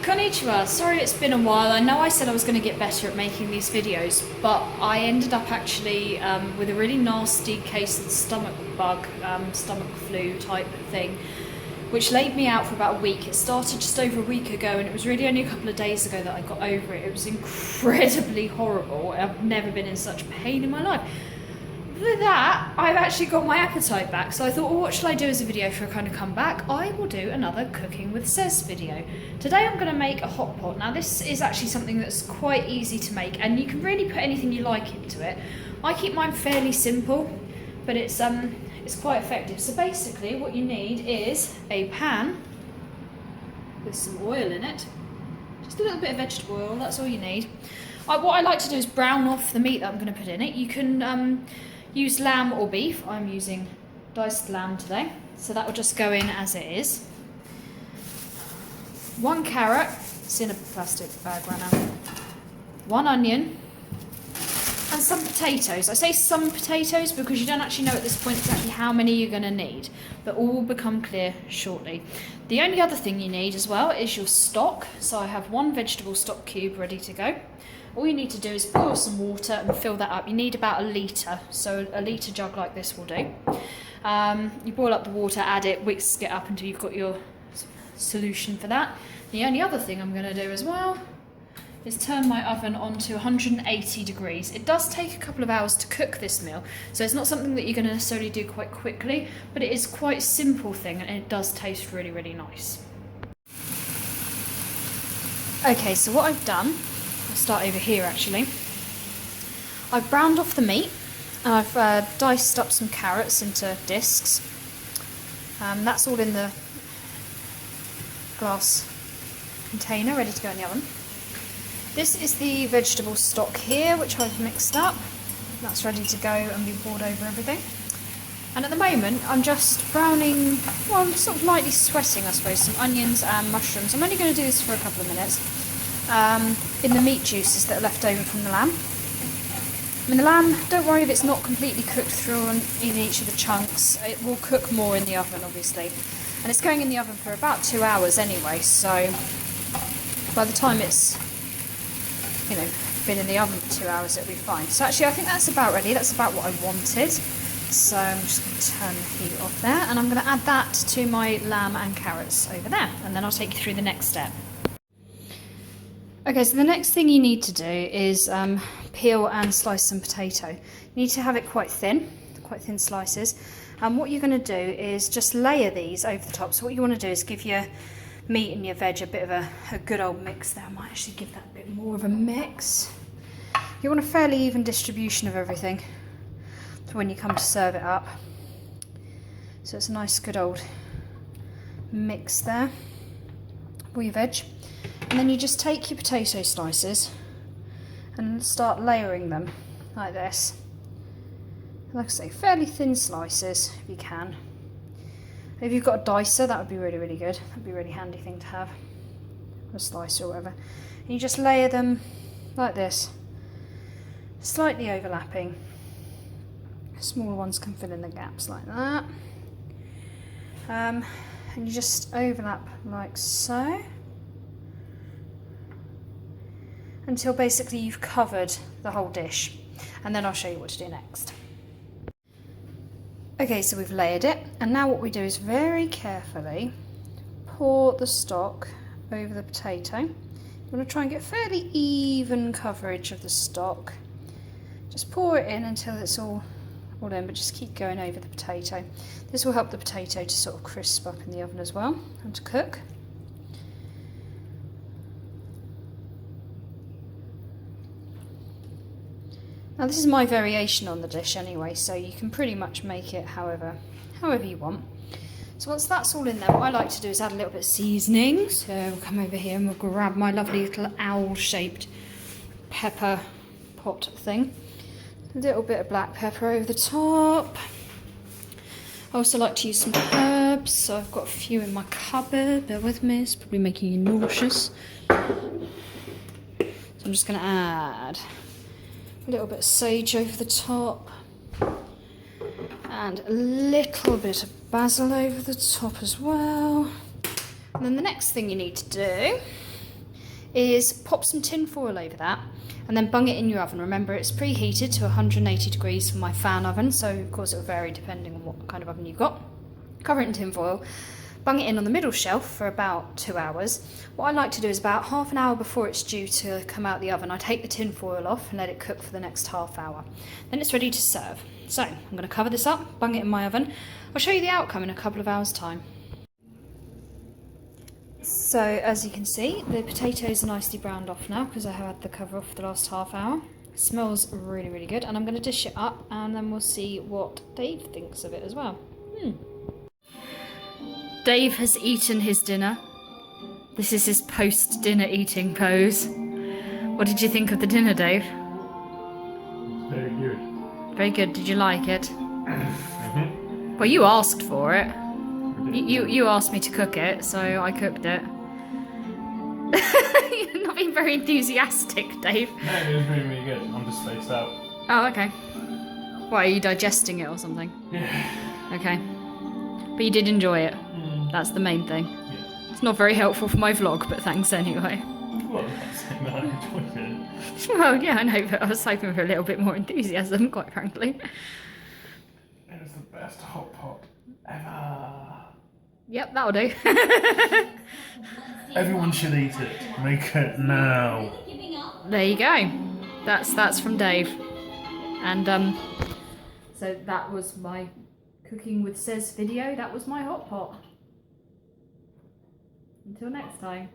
Konnichiwa, sorry it's been a while. I know I said I was going to get better at making these videos, but I ended up actually with a really nasty case of the stomach bug, stomach flu type thing, which laid me out for about a week. It started just over a week ago and it was really only a couple of days ago that I got over it. It was incredibly horrible. I've never been in such pain in my life. For that, I've actually got my appetite back, so I thought, well, what shall I do as a video for a kind of comeback? I will do another Cooking with Sez video. Today I'm going to make a hot pot. Now this is actually something that's quite easy to make, and you can really put anything you like into it. I keep mine fairly simple, but it's quite effective. So basically what you need is a pan with some oil in it. Just a little bit of vegetable oil, that's all you need. What I like to do is brown off the meat that I'm going to put in it. You can use lamb or beef. I'm using diced lamb today, so that will just go in as it is. 1 carrot, it's in a plastic bag right now. 1 onion, and some potatoes. I say some potatoes because you don't actually know at this point exactly how many you're going to need, but all will become clear shortly. The only other thing you need as well is your stock. So I have 1 vegetable stock cube ready to go. All you need to do is boil some water and fill that up. You need about 1 litre, so a litre jug like this will do. You boil up the water, add it, whisk it up until you've got your solution for that. The only other thing I'm going to do as well is turn my oven on to 180 degrees. It does take a couple of hours to cook this meal, so it's not something that you're going to necessarily do quite quickly, but it is quite a simple thing and it does taste really, really nice. Okay, so what I've done, I'll start over here actually. I've browned off the meat and I've diced up some carrots into discs. That's all in the glass container ready to go in the oven. This is the vegetable stock here, which I've mixed up. That's ready to go and be poured over everything. And at the moment, I'm just browning, well, I'm sort of lightly sweating, I suppose, some onions and mushrooms. I'm only going to do this for a couple of minutes in the meat juices that are left over from the lamb. I mean, the lamb, don't worry if it's not completely cooked through in each of the chunks. It will cook more in the oven, obviously. And it's going in the oven for about 2 hours anyway, so by the time it's been in the oven for 2 hours, it'll be fine. So actually I think that's about ready. That's about what I wanted. So I'm just going to turn the heat off there, and I'm going to add that to my lamb and carrots over there, and then I'll take you through the next step. Okay, so the next thing you need to do is peel and slice some potato. You need to have it quite thin slices. And what you're going to do is just layer these over the top. So what you want to do is give your meat and your veg a bit of a good old mix there. I might actually give that a bit more of a mix. You want a fairly even distribution of everything for when you come to serve it up. So it's a nice good old mix there for your veg. And then you just take your potato slices and start layering them like this. Like I say, fairly thin slices if you can. If you've got a dicer, that would be really, really good. That'd be a really handy thing to have, or a slicer or whatever. And you just layer them like this, slightly overlapping. Smaller ones can fill in the gaps like that. And you just overlap like so, until basically you've covered the whole dish. And then I'll show you what to do next. Okay, so we've layered it, and now what we do is very carefully pour the stock over the potato. You want to try and get fairly even coverage of the stock. Just pour it in until it's all in, but just keep going over the potato. This will help the potato to sort of crisp up in the oven as well and to cook. Now this is my variation on the dish anyway, so you can pretty much make it however you want. So once that's all in there, what I like to do is add a little bit of seasoning. So we'll come over here and we'll grab my lovely little owl-shaped pepper pot thing. A little bit of black pepper over the top. I also like to use some herbs, so I've got a few in my cupboard. Bear with me, it's probably making you nauseous. So I'm just going to add a little bit of sage over the top, and a little bit of basil over the top as well. And then the next thing you need to do is pop some tin foil over that and then bung it in your oven. Remember, it's preheated to 180 degrees for my fan oven, so of course it will vary depending on what kind of oven you've got. Cover it in tin foil, bung it in on the middle shelf for about 2 hours. What I like to do is about half an hour before it's due to come out the oven, I take the tin foil off and let it cook for the next half hour. Then it's ready to serve. So I'm going to cover this up, bung it in my oven. I'll show you the outcome in a couple of hours' time. So as you can see, the potatoes are nicely browned off now because I had the cover off for the last half hour. It smells really, really good, and I'm going to dish it up and then we'll see what Dave thinks of it as well. Dave has eaten his dinner. This is his post-dinner eating pose. What did you think of the dinner, Dave? Very good. Very good. Did you like it? Well, you asked for it. You asked me to cook it, so I cooked it. You're not being very enthusiastic, Dave. No, it was really, really good. I'm just spaced out. Oh, okay. Why, are you digesting it or something? Yeah. Okay. But you did enjoy it. That's the main thing. Yeah. It's not very helpful for my vlog, but thanks anyway. Well, I'm not saying that I enjoyed it. Well, yeah, I know, but I was hoping for a little bit more enthusiasm, quite frankly. It was the best hot pot ever. Yep, that'll do. Everyone should eat it. Make it now. There you go. That's from Dave. And so that was my cooking with Sez video. That was my hot pot. Until next time.